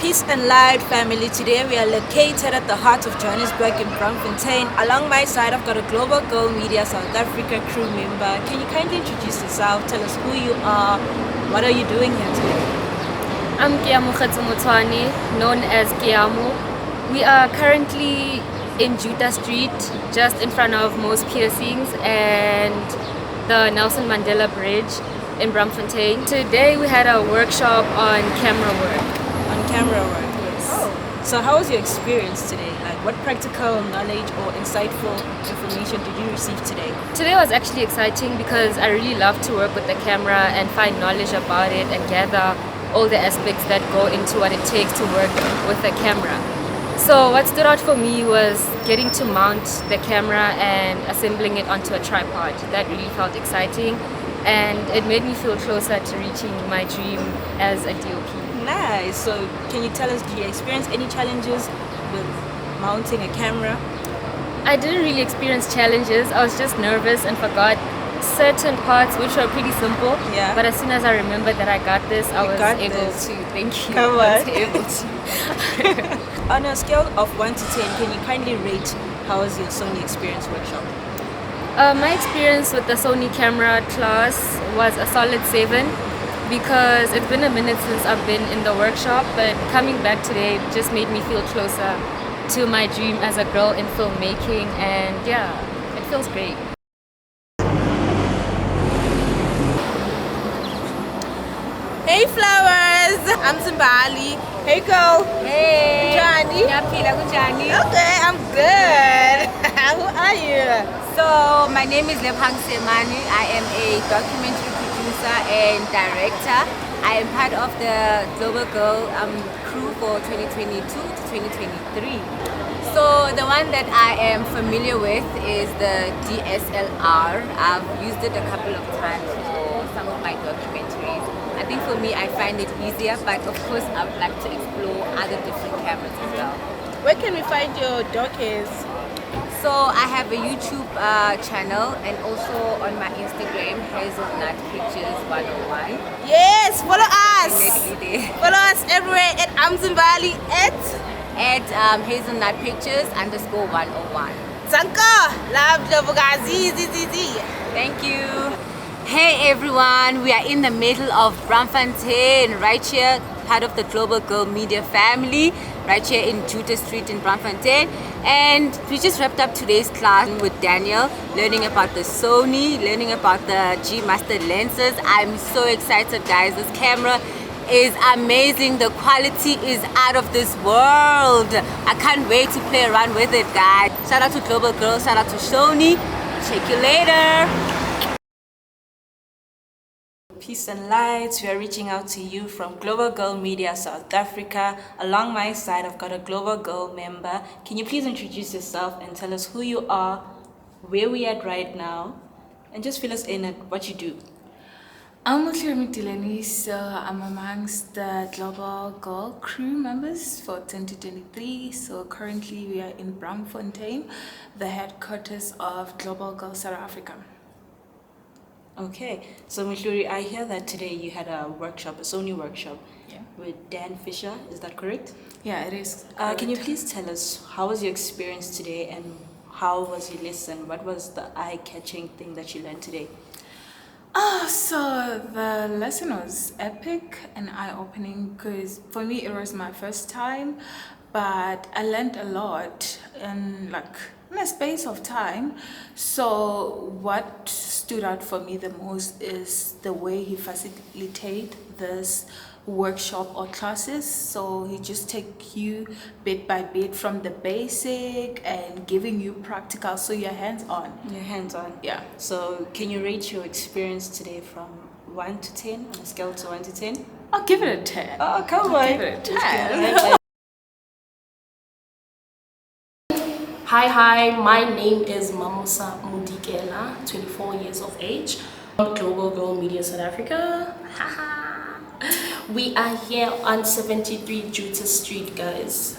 Peace and light, family. Today we are located at the heart of Johannesburg in Braamfontein. Along my side, I've got a Global Girl Media South Africa crew member. Can you kindly introduce yourself? Tell us who you are. What are you doing here today? I'm Kiamu Khatsumutwani, known as Kiamu. We are currently in Juta Street, just in front of most piercings and the Nelson Mandela Bridge in Braamfontein. Today we had a workshop on camera work. On camera work, yes. Oh. So how was your experience today? Like, what practical knowledge or insightful information did you receive today? Today was actually exciting because I really love to work with the camera and find knowledge about it and gather all the aspects that go into what it takes to work with the camera. So what stood out for me was getting to mount the camera and assembling it onto a tripod. That really felt exciting, and it made me feel closer to reaching my dream as a DOP. Nice. So can you tell us, did you experience any challenges with mounting a camera? I didn't really experience challenges. I was just nervous and forgot certain parts which were pretty simple. Yeah. But as soon as I remembered that I got this, I was able to. Thank you. Come I was on. able to. On a scale of 1 to 10, can you kindly rate how was your Sony experience workshop? My experience with the Sony camera class was a solid 7 because it's been a minute since I've been in the workshop, but coming back today just made me feel closer to my dream as a girl in filmmaking, and yeah, it feels great. Hey flowers, I'm Zimbali. Hey girl. Hey! Johnny. Johnny. Okay, I'm good. Who are you? So my name is Lebhang Semani. I am a documentary producer and director. I am part of the Global Girl crew for 2022 to 2023. So the one that I am familiar with is the DSLR. I've used it a couple of times for some of my documentaries. I think for me I find it easier, but of course I would like to explore other different cameras as well. Where can we find your docs? So I have a YouTube channel and also on my Instagram, Hazelnut Pictures 101. Yes, follow us. Definitely there. Follow us everywhere at Amzimbali at Hazelnut Pictures _101. Zanka. Love guys. Thank you. Hey everyone, we are in the middle of Braamfontein, right here, part of the Global Girl Media family, right here in Juta Street in Braamfontein. And we just wrapped up today's class with Daniel, learning about the Sony, learning about the G Master lenses. I'm so excited, guys. This camera is amazing. The quality is out of this world. I can't wait to play around with it, guys. Shout out to Global Girl, shout out to Sony. Check you later. Peace and lights. We are reaching out to you from Global Girl Media South Africa. Along my side, I've got a Global Girl member. Can you please introduce yourself and tell us who you are, where we are at right now, and just fill us in at what you do? I'm Mutlirimi Dileni, so I'm amongst the Global Girl crew members for 2023. So currently we are in Braamfontein, the headquarters of Global Girl South Africa. Okay, so Mhluri, I hear that today you had a workshop, a Sony workshop, Yeah. with Dan Fisher. Is that correct? Yeah, it is. Can you please tell us how was your experience today and how was your lesson? What was the eye-catching thing that you learned today? So the lesson was epic and eye-opening because for me it was my first time, but I learned a lot in a space of time. So what stood out for me the most is the way he facilitated this workshop or classes. So he just take you bit by bit from the basic and giving you practical, so you're hands-on. Your hands-on. Yeah. So can you rate your experience today from 1 to 10 on a scale to 1 to 10? I'll give it a 10. Oh, come on. Give it a 10. Hi, my name is Mamusa Mudikela, 24 years of age, Global Girl Media South Africa. We are here on 73 Juta Street, guys.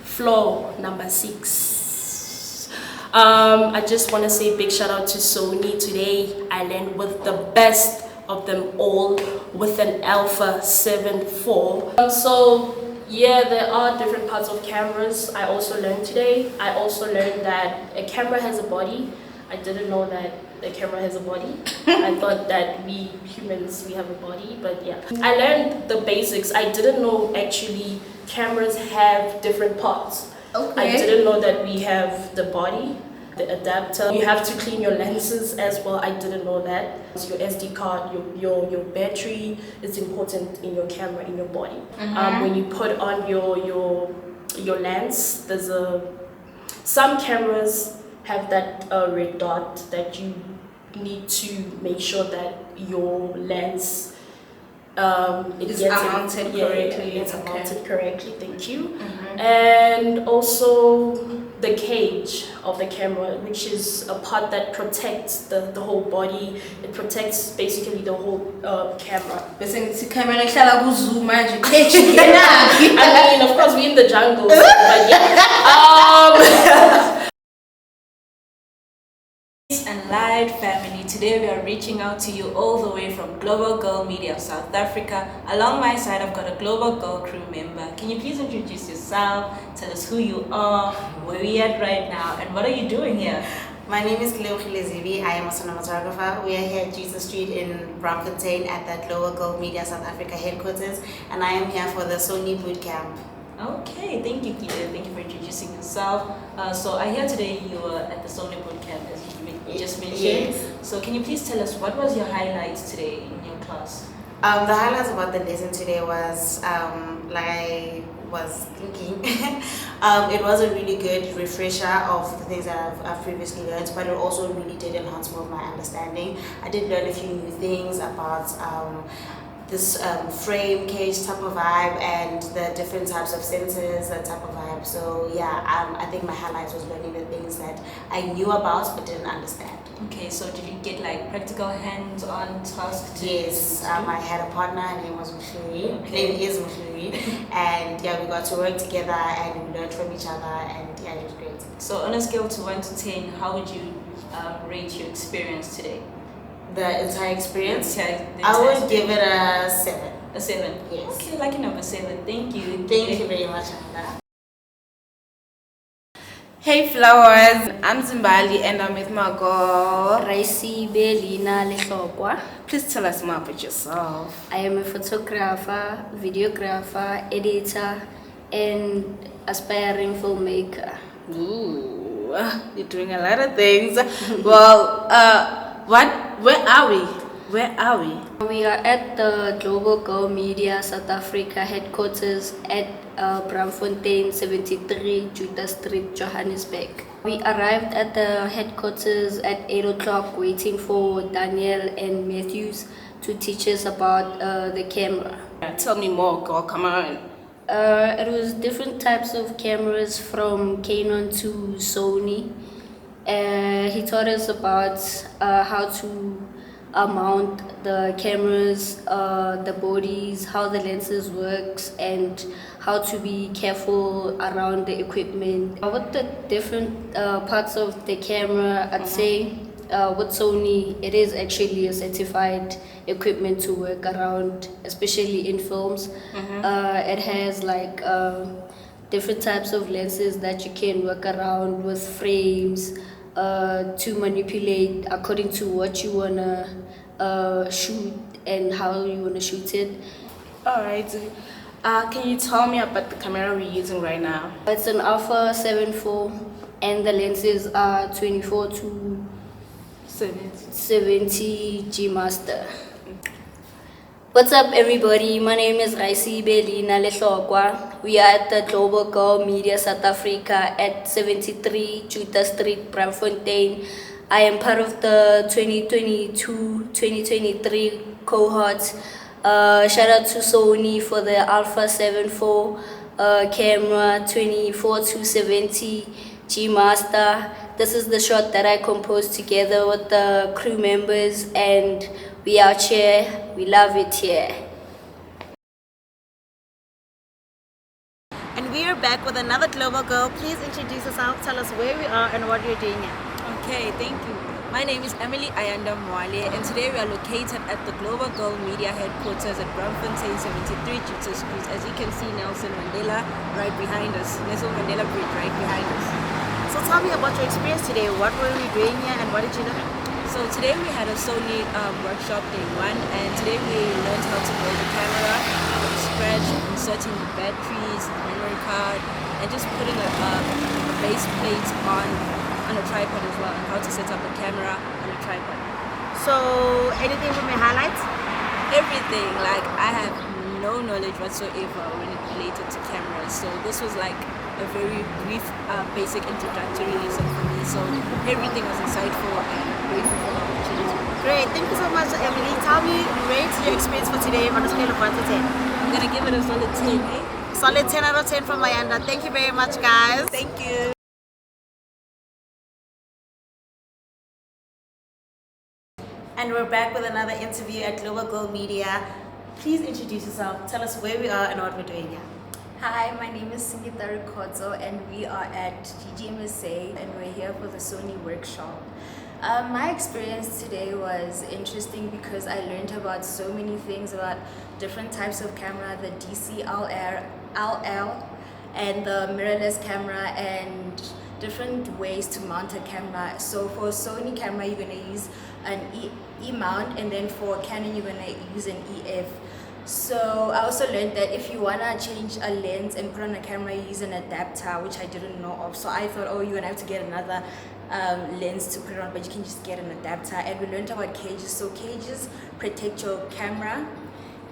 Floor number 6. I just want to say big shout out to Sony. Today I learned with the best of them all with an Alpha 7 IV. So Yeah, there are different parts of cameras. I also learned today. I also learned that a camera has a body. I didn't know that a camera has a body. I thought that we humans, we have a body, but yeah. I learned the basics. I didn't know actually cameras have different parts. Okay. I didn't know that we have the body, the adapter. You have to clean your lenses as well. I didn't know that. Your SD card, your battery is important in your camera, in your body. When you put on your lens, some cameras have that red dot that you need to make sure that your lens It's mounted correctly. It's mounted correctly. Thank you. And also the cage of the camera, which is a part that protects the whole body. It protects basically the whole camera. Bese ngithi camera ihlala ku-zoom manje. I mean, of course, we're in the jungle, but yeah. And Light family, today we are reaching out to you all the way from Global Girl Media South Africa. Along my side I've got a Global Girl crew member. Can you please introduce yourself, tell us who you are, where we at right now, and what are you doing here? My name is Leokhile Zivi. I am a cinematographer. We are here at Jesus Street in Braamfontein at the Global Girl Media South Africa headquarters, and I am here for the Sony boot camp. Okay, thank you, Kile. Thank you for introducing yourself. So I hear today you were at the Sony boot camp, as you just mentioned. Yes. So can you please tell us what was your highlights today in your class? The highlights about the lesson today was, like I was thinking, it was a really good refresher of the things that I've previously learned, but it also really did enhance more of my understanding. I did learn a few new things about this frame cage type of vibe and the different types of sensors, that type of vibe. So yeah, I think my highlights was learning the things that I knew about but didn't understand. Okay, so did you get like practical hands-on tasks? Yes, I had a partner, her name was Mushuri. Her name is Mushuri. And yeah, we got to work together and we learned from each other, and yeah, it was great. So on a scale to 1 to 10, how would you rate your experience today? The entire experience? The I entire would give it a 7. A 7? Yes. Okay, lucky number 7. Thank you. Thank you very much, Amanda. Hey flowers, I'm Zimbali and I'm with my girl. Raisi Belina Lehlokwa. Please tell us more about yourself. I am a photographer, videographer, editor, and aspiring filmmaker. Ooh, you're doing a lot of things. Well, where are we? Where are we? We are at the Global Girl Media South Africa headquarters at Braamfontein 73 Juta Street, Johannesburg. We arrived at the headquarters at 8 o'clock waiting for Daniel and Matthews to teach us about the camera. Tell me more, girl, come on. It was different types of cameras from Canon to Sony. He taught us about how to mount the cameras, the bodies, how the lenses works, and how to be careful around the equipment. With the different parts of the camera, I'd say with Sony, it is actually a certified equipment to work around, especially in films. It has like different types of lenses that you can work around with frames to manipulate according to what you wanna shoot and how you wanna shoot it. Alright, can you tell me about the camera we're using right now? It's an Alpha 7.4 and the lenses are 24 to 70 G Master. What's up everybody, my name is Raisi Belina Lehlokwa. We are at the Global Girl Media South Africa at 73 Juta Street, Braamfontein. I am part of the 2022-2023 cohort. Shout out to Sony for the Alpha 7.4 camera, 24 to 70 G Master. This is the shot that I composed together with the crew members, and we out here, we love it here. And we are back with another Global Girl. Please introduce yourself, tell us where we are and what you're doing here. Okay, thank you. My name is Emily Ayanda Mwale, and today we are located at the Global Girl Media headquarters at Braamfontein 73 Juta Street. As you can see, Nelson Mandela right behind us, Nelson Mandela Bridge right behind us. So tell me about your experience today. What were we doing here and what did you learn? So today we had a Sony workshop day 1, and today we learned how to build a camera from scratch, inserting the batteries, the memory card, and just putting a base plate on a tripod as well, and how to set up a camera on a tripod. So anything from your highlights? Everything. Like, I have no knowledge whatsoever when it related to cameras, so this was like a very brief basic introductory lesson for me, so everything was insightful and grateful for the opportunity. Great, thank you so much, Emily. Tell me, rate your experience for today on a scale of 1 to 10. I'm gonna give it a solid 10, eh? Solid 10 out of 10 from Mayanda. Thank you very much, guys. Thank you. And we're back with another interview at Global Girl Media. Please introduce yourself. Tell us where we are and what we're doing here. Hi, my name is Singita Rikotso and we are at GGMSA and we're here for the Sony workshop. My experience today was interesting because I learned about so many things about different types of camera, the DCLR, LL, and the mirrorless camera, and different ways to mount a camera. So for a Sony camera, you're going to use an E mount, and then for Canon, you're going to use an EF. So I also learned that if you want to change a lens and put on a camera, you use an adapter, which I didn't know of. So I thought, oh, you're going to have to get another lens to put it on, but you can just get an adapter. And we learned about cages. So cages protect your camera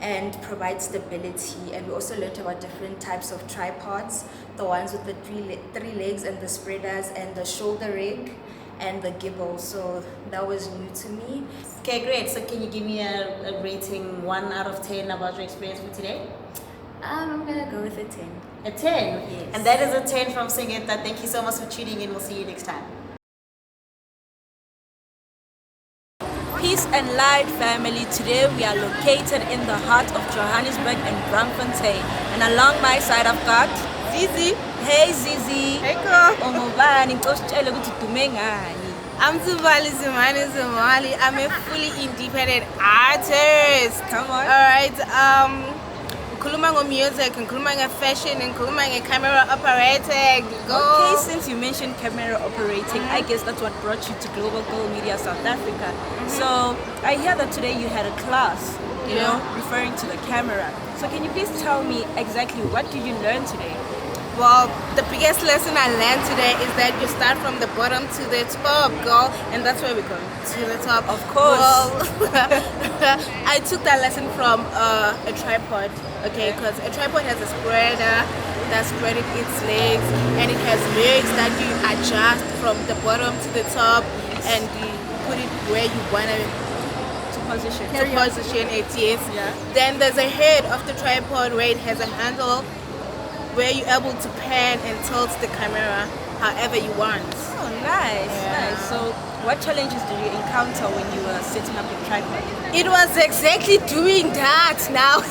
and provide stability. And we also learned about different types of tripods, the ones with the three legs and the spreaders and the shoulder rig and the gimbal. So that was new to me. Okay, great. So can you give me a rating 1 out of 10 about your experience for today? I'm gonna go with a 10. A 10? Yes. And that is a 10 from Singita. Thank you so much for tuning in. We'll see you next time. Peace and light, family. Today we are located in the heart of Johannesburg and Braamfontein, and along my side I've got Zizi. Hey Zizi. Hey girl. Umubani ngicositshele ukuthi udume ngani. I'm Zimali Zimali. I'm a fully independent artist. Come on. Alright, ngikhuluma music, ngikhuluma fashion, ngikhuluma camera operating. Go. Okay, since you mentioned camera operating, I guess that's what brought you to Global Girl Media South Africa. So I hear that today you had a class, you know, referring to the camera. So can you please tell me exactly what did you learn today? Well, the biggest lesson I learned today is that you start from the bottom to the top, girl, and that's where we're going, to the top. Of course. Well, I took that lesson from a tripod, okay, because a tripod has a spreader that spreads its legs, and it has legs that you adjust from the bottom to the top, and you put it where you want to position it, yes. Yeah. Then there's a head of the tripod where it has a handle where you're able to pan and tilt the camera however you want. Oh, nice, nice. So what challenges did you encounter when you were setting up your tripod? It was exactly doing that now.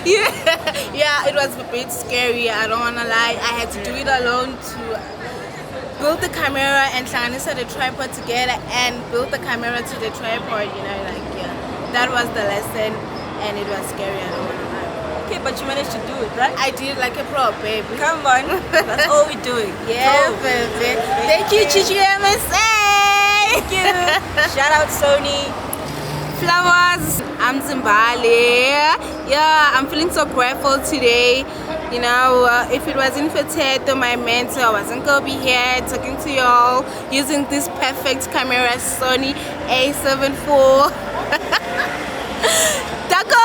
yeah, it was a bit scary, I don't want to lie. I had to do it alone to build the camera and harness the tripod together and build the camera to the tripod, you know, like, yeah. That was the lesson, and it was scary, I don't want to lie. Okay, but you managed to do it, right? I did like a pro, baby. Come on, that's all we're doing. Yeah, Go. baby. Thank you, GGMSA. Thank you. Shout out Sony. Flowers. I'm Zimbali. Yeah, I'm feeling so grateful today. You know, if it wasn't for Teto, my mentor, I wasn't gonna be here talking to y'all using this perfect camera, Sony A74. Dako.